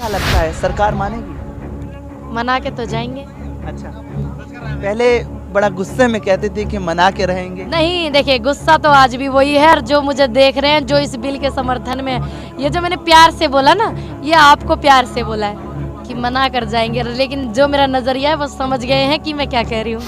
क्या लगता है सरकार मानेगी? मना के तो जाएंगे। अच्छा, पहले बड़ा गुस्से में कहते थे कि मना के रहेंगे। नहीं, देखिए गुस्सा तो आज भी वही है, और जो मुझे देख रहे हैं जो इस बिल के समर्थन में, ये जो मैंने प्यार से बोला ना, ये आपको प्यार से बोला है कि मना कर जाएंगे, लेकिन जो मेरा नजरिया है वो समझ गए हैं कि मैं क्या कह रही हूँ।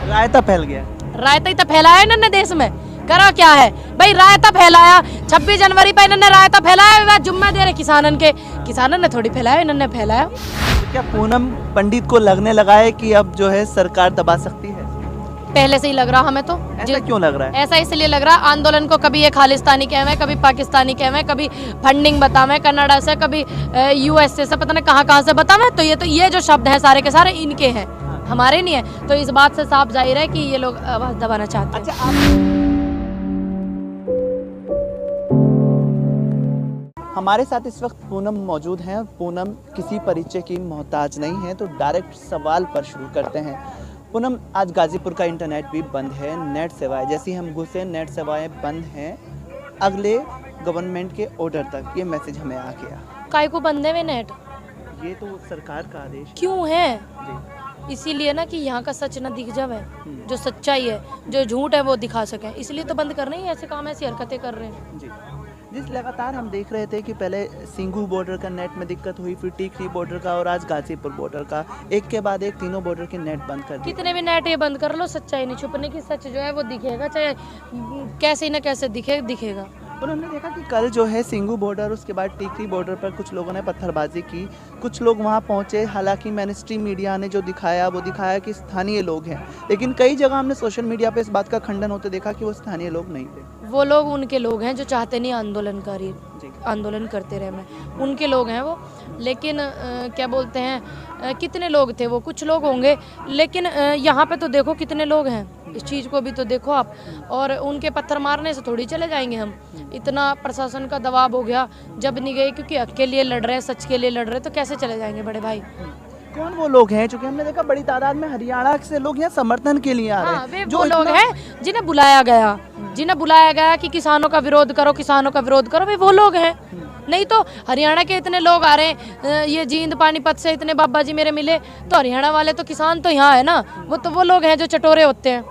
रायता फैल गया। रायता ही तो फैलाया इन्होंने देश में, करो क्या है भाई, रायता फैलाया 26 जनवरी पर इन्होंने रायता फैलाया, जुम्मा दे रहे किसानन के, किसानन ने थोड़ी फैलाया, इन्होंने फैलाया। तो क्या पूनम पंडित को लगने लगा है कि अब जो है सरकार दबा सकती है? पहले से ही लग रहा हमें तो। ऐसा क्यों लग रहा है? ऐसा इसलिए लग रहा है, आंदोलन को कभी ये खालिस्तानी कहवे, कभी पाकिस्तानी कहवे, कभी फंडिंग बतावे कनाडा से, कभी यूएसए से, पता नहीं कहाँ से बतावे, तो ये जो शब्द हैं सारे के सारे इनके हैं, हमारे नहीं है। तो इस बात से साफ जाहिर है कि ये लोग आवाज दबाना चाहते हैं। अच्छा, हमारे साथ इस वक्त पूनम मौजूद हैं और पूनम किसी परिचय की मोहताज नहीं है, तो डायरेक्ट सवाल पर शुरू करते हैं। पूनम, आज गाजीपुर का इंटरनेट भी बंद है, नेट सेवाएं जैसी हम घुसे नेट सेवाएं बंद हैं अगले गवर्नमेंट के ऑर्डर तक, ये मैसेज हमें आ गया। काय को बंद है वे नेट? ये तो सरकार का आदेश क्यों है? जी। इसीलिए ना कि यहाँ का सच ना दिख जावे, जो सच्चाई है, जो झूठ है वो दिखा सके, इसलिए तो बंद करना ही, ऐसे काम ऐसी हरकतें कर रहे हैं जी। जिस लगातार हम देख रहे थे कि पहले सिंघू बॉर्डर का नेट में दिक्कत हुई, फिर टीकरी बॉर्डर का और आज गाजीपुर बॉर्डर का, एक के बाद एक तीनों बॉर्डर के नेट बंद कर दिए। कितने भी नेट ये बंद कर लो, सच्चाई नहीं छुपने की, सच जो है वो दिखेगा, चाहे कैसे न कैसे दिखेगा। और हमने देखा कि कल जो है सिंघू बॉर्डर, उसके बाद टीकरी बॉर्डर पर कुछ लोगों ने पत्थरबाजी की, कुछ लोग वहां पहुंचे, हालांकि मैनस्ट्रीम मीडिया ने जो दिखाया वो दिखाया कि स्थानीय लोग हैं, लेकिन कई जगह हमने सोशल मीडिया पे इस बात का खंडन होते देखा कि वो स्थानीय लोग नहीं थे। वो लोग उनके लोग हैं जो चाहते नहीं आंदोलनकारी आंदोलन करते रहे, मैं उनके लोग हैं वो, लेकिन क्या बोलते हैं, कितने लोग थे वो, कुछ लोग होंगे, लेकिन यहाँ पे तो देखो कितने लोग हैं, इस चीज़ को भी तो देखो आप। और उनके पत्थर मारने से थोड़ी चले जाएंगे हम, इतना प्रशासन का दबाव हो गया, जब नहीं गए क्योंकि हक के लिए लड़ रहे हैं, सच के लिए लड़ रहे हैं, तो कैसे चले जाएंगे बड़े भाई? कौन वो लोग हैं? क्योंकि हमने देखा बड़ी तादाद में हरियाणा से लोग यहाँ समर्थन के लिए आ रहे हैं। वे वो लोग हैं जिन्हें बुलाया गया कि किसानों का विरोध करो, किसानों का विरोध करो, वे वो लोग हैं। नहीं तो हरियाणा के इतने लोग आ रहे हैं, ये जींद पानीपत से इतने बाबा जी मेरे मिले, तो हरियाणा वाले तो किसान तो यहाँ है ना, वो लोग हैं जो चटोरे होते हैं।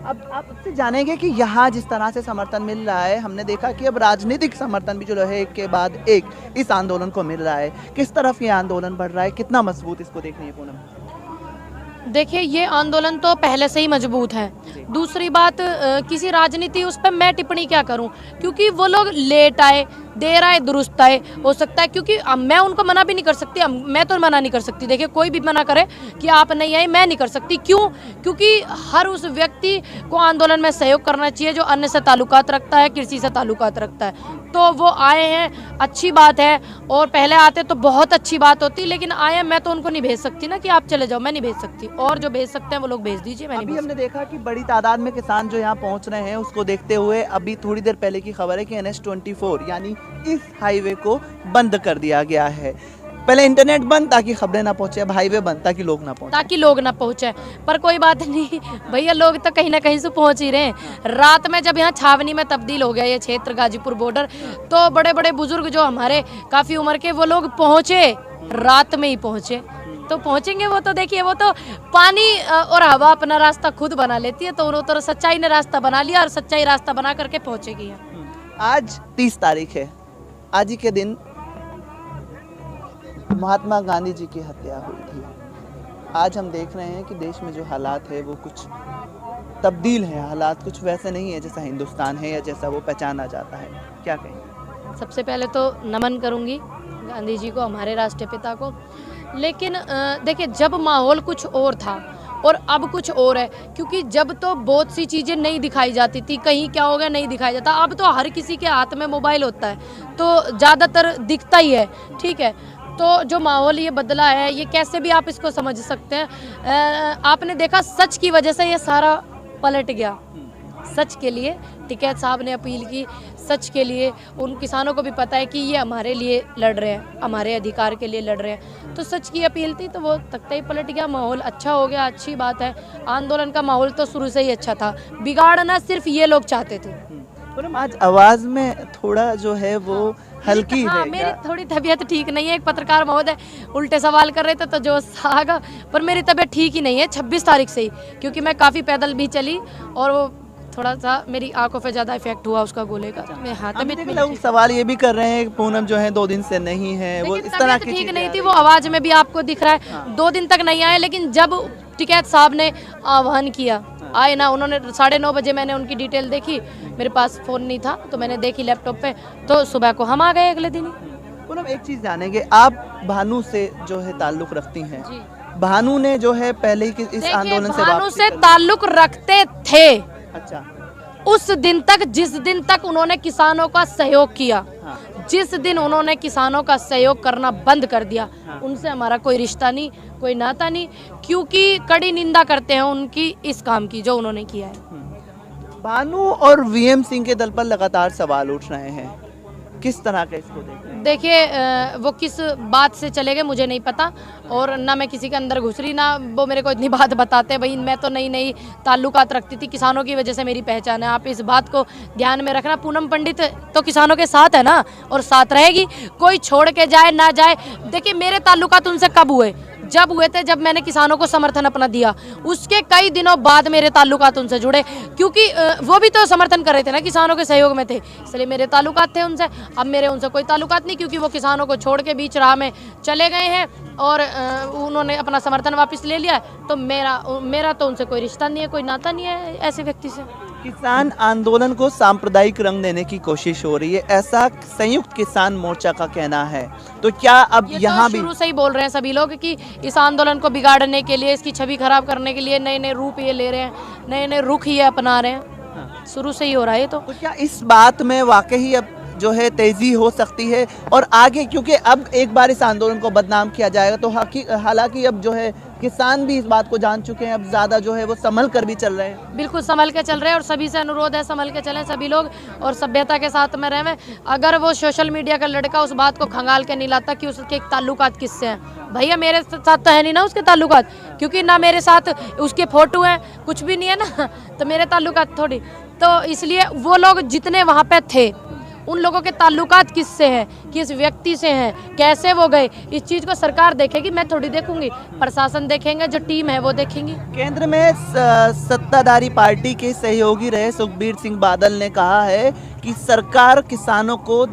अब आप उससे जानेंगे कि यहाँ जिस तरह से समर्थन मिल रहा है, हमने देखा कि अब राजनीतिक समर्थन भी जो है एक के बाद एक इस आंदोलन को मिल रहा है, किस तरफ ये आंदोलन बढ़ रहा है, कितना मजबूत, इसको देखनी है पूनम। देखिए, ये आंदोलन तो पहले से ही मजबूत है। दूसरी बात, किसी राजनीति उस पर मैं टिप्पणी क्या करूं, क्योंकि वो लोग लेट आए, देर आए, दुरुस्त आए, हो सकता है, क्योंकि मैं उनको मना भी नहीं कर सकती, मैं तो मना नहीं कर सकती। देखिए, कोई भी मना करे कि आप नहीं आए, मैं नहीं कर सकती। क्यों? क्योंकि हर उस व्यक्ति को आंदोलन में सहयोग करना चाहिए जो अन्न से ताल्लुकात रखता है, कृषि से ताल्लुकात रखता है। तो वो आए हैं, अच्छी बात है, और पहले आते तो बहुत अच्छी बात होती, लेकिन आए, मैं तो उनको नहीं भेज सकती ना कि आप चले जाओ, मैं नहीं भेज सकती, और जो भेज सकते हैं वो लोग भेज दीजिए। अभी हमने देखा कि बड़ी तादाद में किसान जो यहाँ पहुँच रहे हैं, उसको देखते हुए अभी थोड़ी देर पहले की खबर है कि NH-24 यानी इस हाईवे को बंद कर दिया गया है। पहले इंटरनेट बंद ताकि खबरें ना पहुंचे, अब हाईवे बंद ताकि लोग ना पहुंचे। पर कोई बात नहीं भैया, लोग तो कहीं ना कहीं से पहुंच ही रहे हैं। रात में जब यहाँ छावनी में तब्दील हो गया ये क्षेत्र गाजीपुर बॉर्डर, तो बड़े बड़े बुजुर्ग जो हमारे काफी उम्र के, वो लोग पहुंचे, रात में ही पहुंचे, तो पहुंचेंगे वो तो। देखिए, वो तो पानी और हवा अपना रास्ता खुद बना लेती है, तो उन्होंने तो सच्चाई ने रास्ता बना लिया, और सच्चाई रास्ता बना करके पहुंचेगी। आज 30 तारीख है, आज ही के दिन महात्मा गांधी जी की हत्या हुई थी। आज हम देख रहे हैं कि देश में जो हालात है वो कुछ तब्दील है, हालात कुछ वैसे नहीं है जैसा हिंदुस्तान है या जैसा वो पहचाना जाता है। क्या कहेंगे? सबसे पहले तो नमन करूंगी गांधी जी को, हमारे राष्ट्रीय पिता को। लेकिन देखिए, जब माहौल कुछ और था और अब कुछ और है, क्योंकि जब तो बहुत सी चीज़ें नहीं दिखाई जाती थी, कहीं क्या हो गया नहीं दिखाई जाता, अब तो हर किसी के हाथ में मोबाइल होता है, तो ज़्यादातर दिखता ही है। ठीक है, तो जो माहौल ये बदला है, ये कैसे भी आप इसको समझ सकते हैं। आपने देखा, सच की वजह से ये सारा पलट गया। सच के लिए टिकैत साहब ने अपील की, सच के लिए उन किसानों को भी पता है कि ये हमारे लिए लड़ रहे हैं, हमारे अधिकार के लिए लड़ रहे हैं, तो सच की अपील थी, तो वो तख्ता ही पलट गया, माहौल अच्छा हो गया, अच्छी बात है। आंदोलन का माहौल तो शुरू से ही अच्छा था, बिगाड़ना सिर्फ ये लोग चाहते थे। आज आवाज़ में थोड़ा जो है वो हल्की हाँ, है मेरी क्या? थोड़ी तबीयत ठीक नहीं है। एक पत्रकार महोदय उल्टे सवाल कर रहे थे तो जोश आ गया, पर मेरी तबीयत ठीक ही नहीं है 26 तारीख से ही, क्योंकि मैं काफ़ी पैदल भी चली और वो थोड़ा सा मेरी आंखों पे ज़्यादा इफेक्ट हुआ उसका गोले का। मैं हाँ, अभी तबीयत देखिए, मेरी लोग ठीक सवाल ये भी कर रहे हैं कि पूनम जो है 2 दिन से नहीं है, वो लेकिन इस तरह तबीयत की ठीक चीजें नहीं आ थी, रही वो आवाज़ में भी आपको दिख रहा है। हाँ। 2 दिन तक नहीं आए, लेकिन जब टिकैत साहब ने आह्वान किया आए ना, उन्होंने 9:30 बजे मैंने उनकी डिटेल देखी, मेरे पास फ़ोन नहीं था तो मैंने देखी लैपटॉप पे, तो सुबह को हम आ गए अगले दिन ही। पूनम, एक चीज जानेंगे, आप भानु से जो है ताल्लुक रखती हैं। जी। भानु ने जो है पहले ही इस देखिए, आंदोलन से भानु वापसी से कर ली। ताल्लुक रखते थे अच्छा। उस दिन तक जिस दिन तक उन्होंने किसानों का सहयोग किया। हाँ। जिस दिन उन्होंने किसानों का सहयोग करना बंद कर दिया, हाँ। उनसे हमारा कोई रिश्ता नहीं, कोई नाता नहीं, क्योंकि कड़ी निंदा करते हैं उनकी इस काम की जो उन्होंने किया है। भानु और वीएम सिंह के दल पर लगातार सवाल उठ रहे हैं, किस तरह का इसको देख रहे हैं? देखिए, वो किस बात से चले गए मुझे नहीं पता, और ना मैं किसी के अंदर घुस रही, ना वो मेरे को इतनी बात बताते। भाई, मैं तो नई नई ताल्लुकात रखती थी, किसानों की वजह से मेरी पहचान है। आप इस बात को ध्यान में रखना, पूनम पंडित तो किसानों के साथ है ना, और साथ रहेगी। कोई छोड़ के जाए ना जाए, देखिए मेरे ताल्लुकात उनसे कब हुए? जब हुए थे, जब मैंने किसानों को समर्थन अपना दिया, उसके कई दिनों बाद मेरे ताल्लुकात उनसे जुड़े, क्योंकि वो भी तो समर्थन कर रहे थे ना, किसानों के सहयोग में थे, इसलिए मेरे ताल्लुकात थे उनसे। अब मेरे उनसे कोई ताल्लुकात नहीं, क्योंकि वो किसानों को छोड़ के बीच राह में चले गए हैं और उन्होंने अपना समर्थन वापस ले लिया है। तो मेरा तो उनसे कोई रिश्ता नहीं है, कोई नाता नहीं है ऐसे व्यक्ति से। किसान आंदोलन को सांप्रदायिक रंग देने की कोशिश हो रही है, ऐसा संयुक्त किसान मोर्चा का कहना है। तो क्या अब ये यहाँ तो भी शुरू से ही बोल रहे हैं सभी लोग कि इस आंदोलन को बिगाड़ने के लिए, इसकी छवि खराब करने के लिए नए नए रूप ये ले रहे हैं, नए नए रुख ये अपना रहे हैं। शुरू से ही हो रहा है ये तो। क्या इस बात में वाकई अब जो है तेजी हो सकती है और आगे, क्योंकि अब एक बार इस आंदोलन को बदनाम किया जाएगा तो हालांकि अब जो है किसान भी इस बात को जान चुके हैं, अब ज़्यादा जो है वो संभल कर भी चल रहे हैं। बिल्कुल संभल के चल रहे हैं, और सभी से अनुरोध है संभल के चलें सभी लोग, और सभ्यता के साथ में रहें। अगर वो सोशल मीडिया का लड़का उस बात को खंगाल के नहीं लाता कि उसके ताल्लुकात किससे हैं, भैया मेरे साथ तो है नहीं ना उसके ताल्लुकात, क्योंकि ना मेरे साथ उसके फोटो हैं, कुछ भी नहीं है ना, तो मेरे ताल्लुकात थोड़ी। तो इसलिए वो लोग जितने वहाँ पे थे, उन लोगों के ताल्लुकात किससे हैं, किस व्यक्ति से हैं, कैसे वो गए, इस चीज़ को सरकार देखेगी, मैं थोड़ी देखूंगी। प्रशासन देखेंगे, जो टीम है वो देखेंगी। केंद्र में सत्ताधारी पार्टी के सहयोगी रहे सुखबीर सिंह बादल ने कहा है कि सरकार किसानों को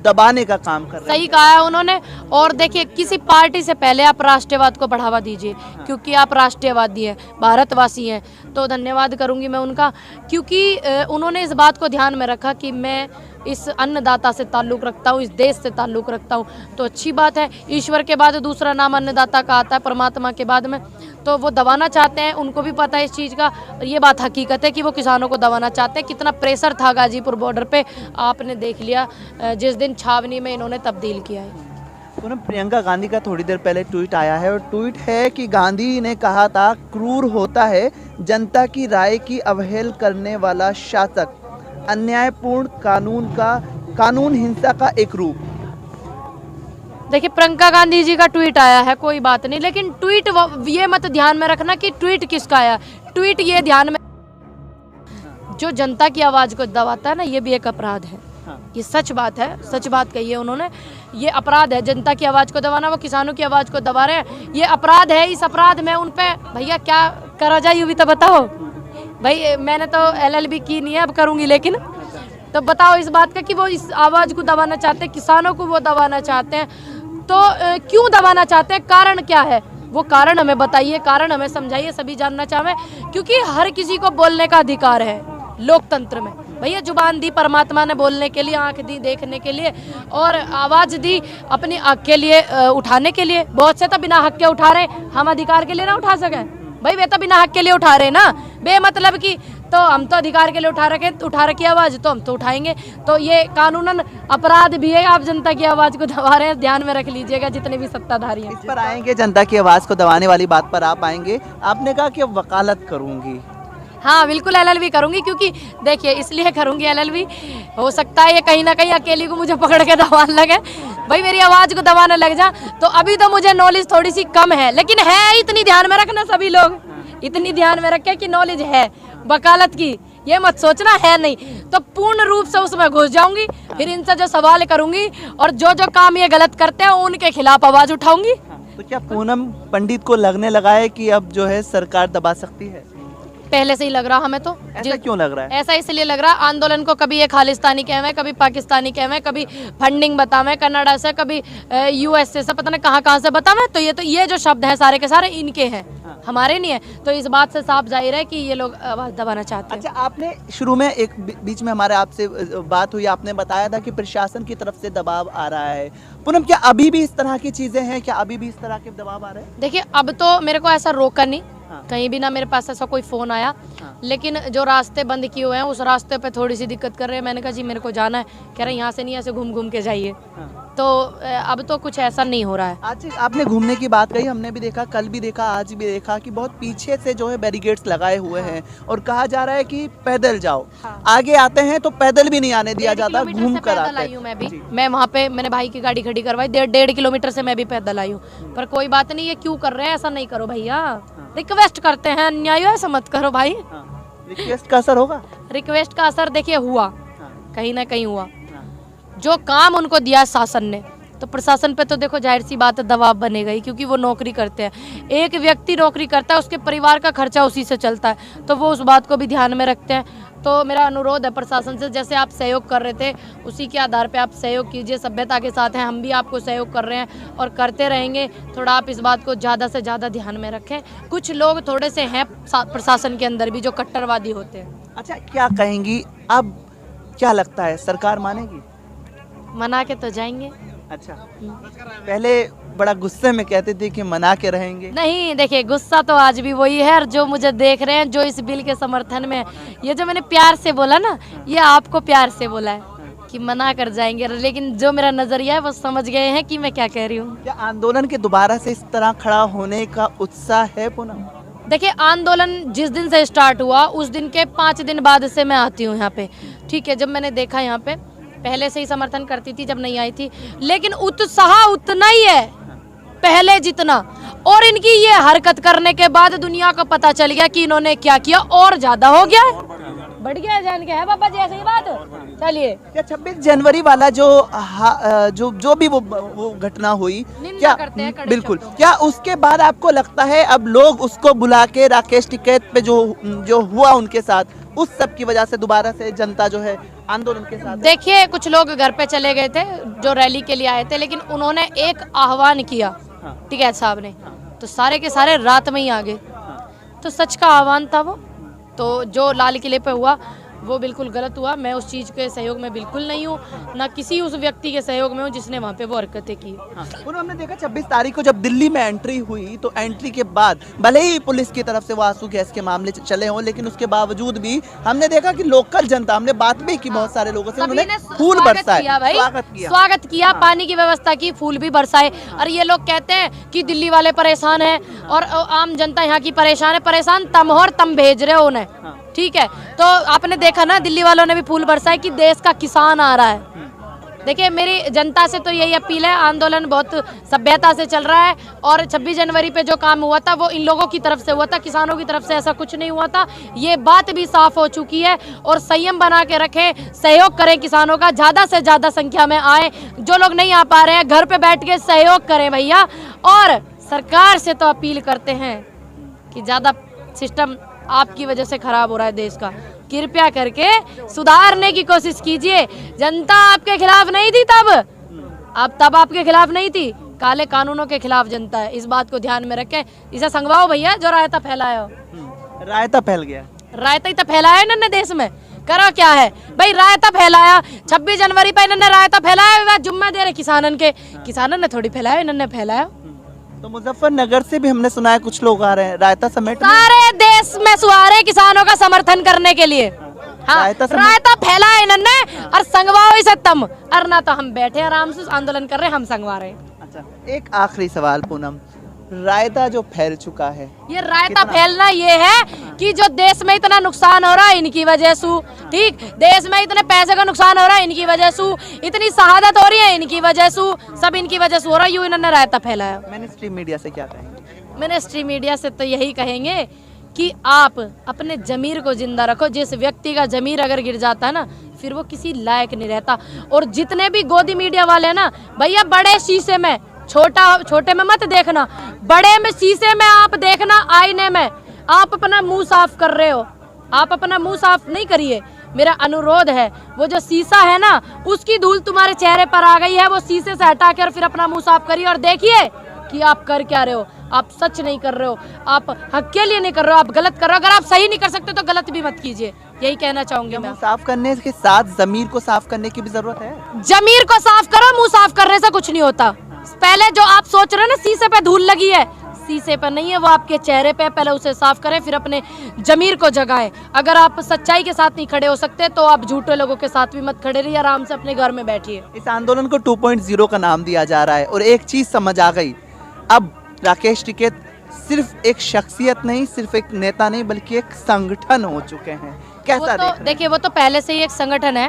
दबाने का काम कर रही है। सही कहा है उन्होंने। और देखिए, किसी पार्टी से पहले आप राष्ट्रवाद को बढ़ावा दीजिए, क्योंकि आप राष्ट्रवादी हैं, भारतवासी हैं, तो धन्यवाद करूंगी मैं उनका, क्योंकि उन्होंने इस बात को ध्यान में रखा कि मैं इस अन्नदाता से ताल्लुक़ रखता हूँ, इस देश से ताल्लुक़ रखता हूँ, तो अच्छी बात है। ईश्वर के बाद दूसरा नाम अन्नदाता का आता है, परमात्मा के बाद में। तो वो दबाना चाहते हैं, उनको भी पता है इस चीज़ का, ये बात हकीकत है कि वो किसानों को दबाना चाहते हैं। कितना प्रेशर था गाजीपुर बॉर्डर पे, आपने देख लिया जिस दिन छावनी में इन्होंने तब्दील किया है। पूनम, प्रियंका गांधी का थोड़ी देर पहले ट्वीट आया है, और ट्वीट है कि गांधी ने कहा था, क्रूर होता है जनता की राय की अवहेल करने वाला शासक, अन्यायपूर्ण कानून हिंसा का एक रूप। देखिए, प्रियंका गांधी जी का ट्वीट आया है, कोई बात नहीं, लेकिन ट्वीट ये मत ध्यान में रखना कि ट्वीट किसका आया। ट्वीट ये ध्यान में, जो जनता की आवाज़ को दबाता है ना, ये भी एक अपराध है। ये सच बात है, सच बात कही है उन्होंने, ये अपराध है जनता की आवाज़ को दबाना। वो किसानों की आवाज़ को दबा रहे हैं, ये अपराध है। इस अपराध में उन पे भैया क्या करा जाए ये भी तो बताओ भाई। मैंने तो LLB की नहीं है, अब करूँगी, लेकिन तो बताओ इस बात का कि वो इस आवाज़ को दबाना चाहते हैं, किसानों को वो दबाना चाहते हैं, तो क्यों दबाना चाहते हैं, कारण क्या है, वो कारण हमें बताइए, कारण हमें समझाइए, सभी जानना चाहें, क्योंकि हर किसी को बोलने का अधिकार है लोकतंत्र में। भैया जुबान दी परमात्मा ने बोलने के लिए, आंख दी देखने के लिए, और आवाज़ दी अपनी हक के लिए उठाने के लिए। बहुत से तो बिना हक के उठा रहे, हम अधिकार के लिए ना उठा सकें भाई, वे तो बिना हक के लिए उठा रहे ना, बेमतलब की। तो हम तो अधिकार के लिए उठा रखी आवाज़, तो हम तो उठाएंगे। तो ये कानूनन अपराध भी है, आप जनता की आवाज़ को दबा रहे हैं, ध्यान में रख लीजिएगा जितने भी सत्ताधारी हैं। इस पर आएंगे, जनता की आवाज़ को दबाने वाली बात पर आप आएंगे। आपने कहा कि अब वकालत करूंगी। हाँ बिल्कुल, LLB करूंगी, क्योंकि देखिए इसलिए करूंगी LLB, हो सकता है ये कहीं ना कहीं अकेली को मुझे पकड़ के दबाने लगे, भाई मेरी आवाज़ को दबाने लग जा। तो अभी तो मुझे नॉलेज थोड़ी सी कम है, लेकिन है इतनी, ध्यान में रखना सभी लोग, इतनी ध्यान में रखें कि नॉलेज है वकालत की, ये मत सोचना है नहीं, तो पूर्ण रूप से उसमें घुस जाऊंगी, फिर इनसे जो सवाल करूंगी और जो जो काम ये गलत करते हैं उनके खिलाफ आवाज उठाऊंगी। तो क्या पूनम पंडित को लगने लगा है कि अब जो है सरकार दबा सकती है? पहले से ही लग रहा हमें तो। ऐसा क्यों लग रहा है? ऐसा इसलिए लग रहा है, आंदोलन को कभी ये खालिस्तानी कहवे, कभी पाकिस्तानी कहवे, कभी फंडिंग बतावे कनाडा से, कभी यूएसए से, पता नहीं कहाँ से बतावे। तो ये जो शब्द हैं सारे के सारे इनके हैं, हमारे नहीं है। तो इस बात से साफ जाहिर है कि ये लोग आवाज दबाना चाहते हैं। अच्छा, आपने शुरू में एक बीच में हमारे आपसे बात हुई, आपने बताया था कि प्रशासन की तरफ से दबाव आ रहा है। पूनम, क्या अभी भी इस तरह की चीजें हैं? क्या अभी भी इस तरह के दबाव आ रहे हैं? देखिए, अब तो मेरे को ऐसा रोका नहीं, हाँ। कहीं भी ना मेरे पास ऐसा कोई फोन आया। हाँ। लेकिन जो रास्ते बंद किए हुए हैं उस रास्ते पे थोड़ी सी दिक्कत कर रहे हैं। मैंने कहा जी मेरे को जाना है, कह रहे यहाँ से नहीं, ऐसे घूम घूम के जाइए। हाँ। तो अब तो कुछ ऐसा नहीं हो रहा है। आज आपने घूमने की बात कही, हमने भी देखा, कल भी देखा, आज भी देखा कि बहुत पीछे से जो है बैरिकेड्स लगाए हुए हैं और कहा जा रहा है कि पैदल जाओ। हाँ। आगे आते हैं तो पैदल भी नहीं आने दिया जाता, 1.5 घूम किलोमीटर से कर पैदल आते आई हूँ मैं भी। जी। मैं वहाँ पे मैंने भाई की गाड़ी खड़ी करवाई, 1.5 किलोमीटर से मैं भी पैदल आई हूँ। पर कोई बात नहीं, ये क्यों कर रहे हैं? ऐसा नहीं करो भैया, रिक्वेस्ट करते हैं, अन्याय ऐसा मत करो भाई। रिक्वेस्ट का असर होगा? रिक्वेस्ट का असर देखिए हुआ, हाँ। कहीं ना कहीं हुआ। हाँ। जो काम उनको दिया है शासन ने, तो प्रशासन पे तो देखो जाहिर सी बात है दबाव बनेगा ही, क्योंकि वो नौकरी करते हैं। एक व्यक्ति नौकरी करता है, उसके परिवार का खर्चा उसी से चलता है, तो वो उस बात को भी ध्यान में रखते हैं। तो मेरा अनुरोध है प्रशासन से, जैसे आप सहयोग कर रहे थे उसी के आधार पे आप सहयोग कीजिए, सभ्यता के साथ हैं, हम भी आपको सहयोग कर रहे हैं और करते रहेंगे। थोड़ा आप इस बात को ज़्यादा से ज़्यादा ध्यान में रखें। कुछ लोग थोड़े से हैं प्रशासन के अंदर भी जो कट्टरवादी होते हैं। अच्छा, क्या कहेंगी अब? क्या लगता है सरकार मानेगी? मना के तो जाएंगे। अच्छा, पहले बड़ा गुस्से में कहते थे कि मना के रहेंगे। नहीं, देखिए गुस्सा तो आज भी वही है। और जो मुझे देख रहे हैं, जो इस बिल के समर्थन में, ये जो मैंने प्यार से बोला ना, ये आपको प्यार से बोला है कि मना कर जाएंगे, लेकिन जो मेरा नजरिया है वो समझ गए हैं कि मैं क्या कह रही हूँ। क्या आंदोलन के दोबारा से इस तरह खड़ा होने का उत्साह है पूनम? देखिए, आंदोलन जिस दिन से स्टार्ट हुआ उस दिन के 5 दिन बाद से मैं आती हूँ यहाँ पे, ठीक है। जब मैंने देखा यहाँ पे, पहले से ही समर्थन करती थी जब नहीं आई थी, लेकिन उत्साह उतना ही है पहले जितना। और इनकी ये हरकत करने के बाद दुनिया को पता चल गया कि इन्होंने क्या किया, और ज्यादा हो गया है, बढ़ गया है, जान के है पापा जी, ऐसी बात। चलिए, क्या 26 जनवरी वाला जो भी वो घटना हुई, निंदा क्या करते हैं कड़े बिल्कुल, शब्दों में। क्या उसके बाद आपको लगता है अब लोग उसको बुला के राकेश टिकैत पे जो हुआ उनके साथ, उस सब की वजह से दोबारा से जनता जो है आंदोलन के साथ? देखिए, कुछ लोग घर पे चले गए थे जो रैली के लिए आए थे, लेकिन उन्होंने एक आह्वान किया, टिकैत साहब ने, तो सारे के सारे रात में ही आ गए। तो सच का आह्वान था वो। तो जो लाल किले पे हुआ वो बिल्कुल गलत हुआ। मैं उस चीज़ के सहयोग में बिल्कुल नहीं हूँ, ना किसी उस व्यक्ति के सहयोग में हूँ जिसने वहाँ पे वो हरकतें की। हमने देखा 26 तारीख को जब दिल्ली में एंट्री हुई, तो एंट्री के बाद भले ही पुलिस की तरफ से वो आंसू गैस के मामले चले हों, लेकिन उसके बावजूद भी हमने देखा कि लोकल जनता, हमने बात भी की बहुत सारे लोगों से, उन्होंने फूल बरसाए, स्वागत किया, पानी की व्यवस्था की, फूल भी बरसाए। और ये लोग कहते हैं कि दिल्ली वाले परेशान हैं और आम जनता यहाँ की परेशान है। परेशान तम हो और तम भेज रहे हो उन्हें, ठीक है। तो आपने देखा ना, दिल्ली वालों ने भी फूल बरसाए कि देश का किसान आ रहा है। देखिए, मेरी जनता से तो यही अपील है, आंदोलन बहुत सभ्यता से चल रहा है और 26 जनवरी पे जो काम हुआ था वो इन लोगों की तरफ से हुआ था, किसानों की तरफ से ऐसा कुछ नहीं हुआ था। ये बात भी साफ हो चुकी है। और संयम बना के रखें, सहयोग करें किसानों का, ज़्यादा से ज़्यादा संख्या में आए। जो लोग नहीं आ पा रहे हैं घर पे बैठ के सहयोग करें भैया। और सरकार से तो अपील करते हैं कि ज़्यादा सिस्टम आपकी वजह से खराब हो रहा है देश का, कृपया करके सुधारने की कोशिश कीजिए। जनता आपके खिलाफ नहीं थी तब आपके खिलाफ नहीं थी, काले कानूनों के खिलाफ जनता है। इस बात को ध्यान में रखें। इसे संगवाओ भैया जो रायता फैलाया हो। रायता फैल गया, रायता ही तो फैलाया इन्होंने देश में, करो क्या है भाई, रायता फैलाया। 26 जनवरी पर इन्होंने रायता फैलाया, जुम्मा दे रहे किसानन के, किसानों ने थोड़ी फैलाया, इन्होंने फैलाया। तो मुजफ्फरनगर से भी हमने सुना है कुछ लोग आ रहे हैं रायता समेट, सारे देश में सुहारे किसानों का समर्थन करने के लिए। हाँ, रायता फैलाया इन्होंने और संगवाओ इसे तम, और ना तो हम बैठे आराम से आंदोलन कर रहे हैं, हम संगवा रहे हैं। अच्छा, एक आखिरी सवाल पूनम, रायता जो फैल चुका है, ये रायता फैलना ये है कि जो देश में इतना नुकसान हो रहा है इनकी वजह से, ठीक, देश में इतने पैसे का नुकसान हो रहा है इनकी वजह से, इतनी शहादत हो रही है इनकी वजह से, सब इनकी वजह से हो रहा है, यूं इन्होंने रायता फैलाया। मेनस्ट्रीम मीडिया से क्या कहेंगे? मिनिस्ट्री मीडिया से तो यही कहेंगे कि आप अपने ज़मीर को ज़िंदा रखो। जिस व्यक्ति का ज़मीर अगर गिर जाता है ना, फिर वो किसी लायक नहीं रहता। और जितने भी गोदी मीडिया वाले हैं ना, भैया बड़े शीशे में, छोटे में मत देखना, बड़े में शीशे में आप देखना, आईने में आप अपना मुंह साफ कर रहे हो, आप अपना मुंह साफ नहीं करिए। मेरा अनुरोध है, वो जो शीशा है ना, उसकी धूल तुम्हारे चेहरे पर आ गई है, वो शीशे से हटा कर फिर अपना मुंह साफ करिए और देखिए कि आप कर क्या रहे हो। आप सच नहीं कर रहे हो, आप हक के लिए नहीं कर रहे हो, आप गलत कर रहे हो। अगर आप सही नहीं कर सकते तो गलत भी मत कीजिए, यही कहना चाहूंगी मैं। मुंह साफ करने के साथ जमीर को साफ करने की भी जरूरत है। जमीर को साफ करो, मुंह साफ करने से कुछ नहीं होता। पहले जो आप सोच रहे हो ना शीशे पे धूल लगी है, शीशे पर नहीं है, वो आपके चेहरे पे। पहले उसे साफ करें, फिर अपने जमीर को जगाएं। अगर आप सच्चाई के साथ नहीं खड़े हो सकते तो आप झूठे लोगों के साथ भी मत खड़े रहिए, आराम से अपने घर में बैठिए। इस आंदोलन को 2.0 का नाम दिया जा रहा है और एक चीज समझ आ गई, अब राकेश टिकैत सिर्फ एक शख्सियत नहीं, सिर्फ एक नेता नहीं, बल्कि एक संगठन हो चुके हैं। कैसा देखिए, वो तो पहले से ही एक संगठन है,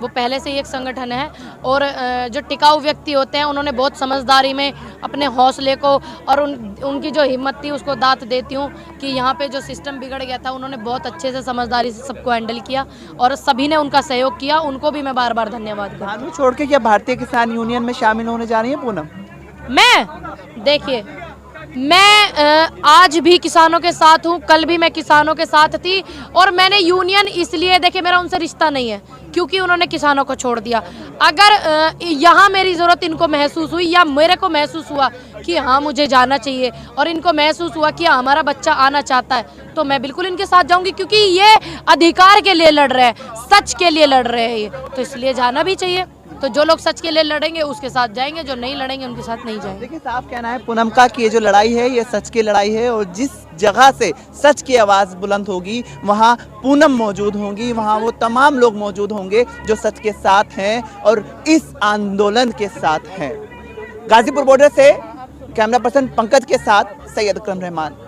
वो पहले से ही एक संगठन है। और जो टिकाऊ व्यक्ति होते हैं, उन्होंने बहुत समझदारी में अपने हौसले को और उनकी जो हिम्मत थी उसको दात देती हूँ कि यहाँ पे जो सिस्टम बिगड़ गया था, उन्होंने बहुत अच्छे से समझदारी से सबको हैंडल किया और सभी ने उनका सहयोग किया। उनको भी मैं बार बार धन्यवाद करती हूँ। भानु छोड़ के क्या भारतीय किसान यूनियन में शामिल होने जा रही है पूनम? देखिए, मैं आज भी किसानों के साथ हूँ, कल भी मैं किसानों के साथ थी। और मैंने यूनियन इसलिए, देखिए मेरा उनसे रिश्ता नहीं है क्योंकि उन्होंने किसानों को छोड़ दिया। अगर यहाँ मेरी ज़रूरत इनको महसूस हुई या मेरे को महसूस हुआ कि हाँ मुझे जाना चाहिए और इनको महसूस हुआ कि हमारा बच्चा आना चाहता है, तो मैं बिल्कुल इनके साथ जाऊँगी, क्योंकि ये अधिकार के लिए लड़ रहे हैं, सच के लिए लड़ रहे हैं ये, तो इसलिए जाना भी चाहिए। तो जो लोग सच के लिए लड़ेंगे उसके साथ जाएंगे, जो नहीं लड़ेंगे उनके साथ नहीं जाएंगे। देखिए, साफ कहना है पूनम का कि ये जो लड़ाई है ये सच की लड़ाई है और जिस जगह से सच की आवाज़ बुलंद होगी वहाँ पूनम मौजूद होंगी, वहाँ वो तमाम लोग मौजूद होंगे जो सच के साथ हैं और इस आंदोलन के साथ हैं। गाजीपुर बॉर्डर से कैमरा पर्सन पंकज के साथ सैयद अकरम रहमान।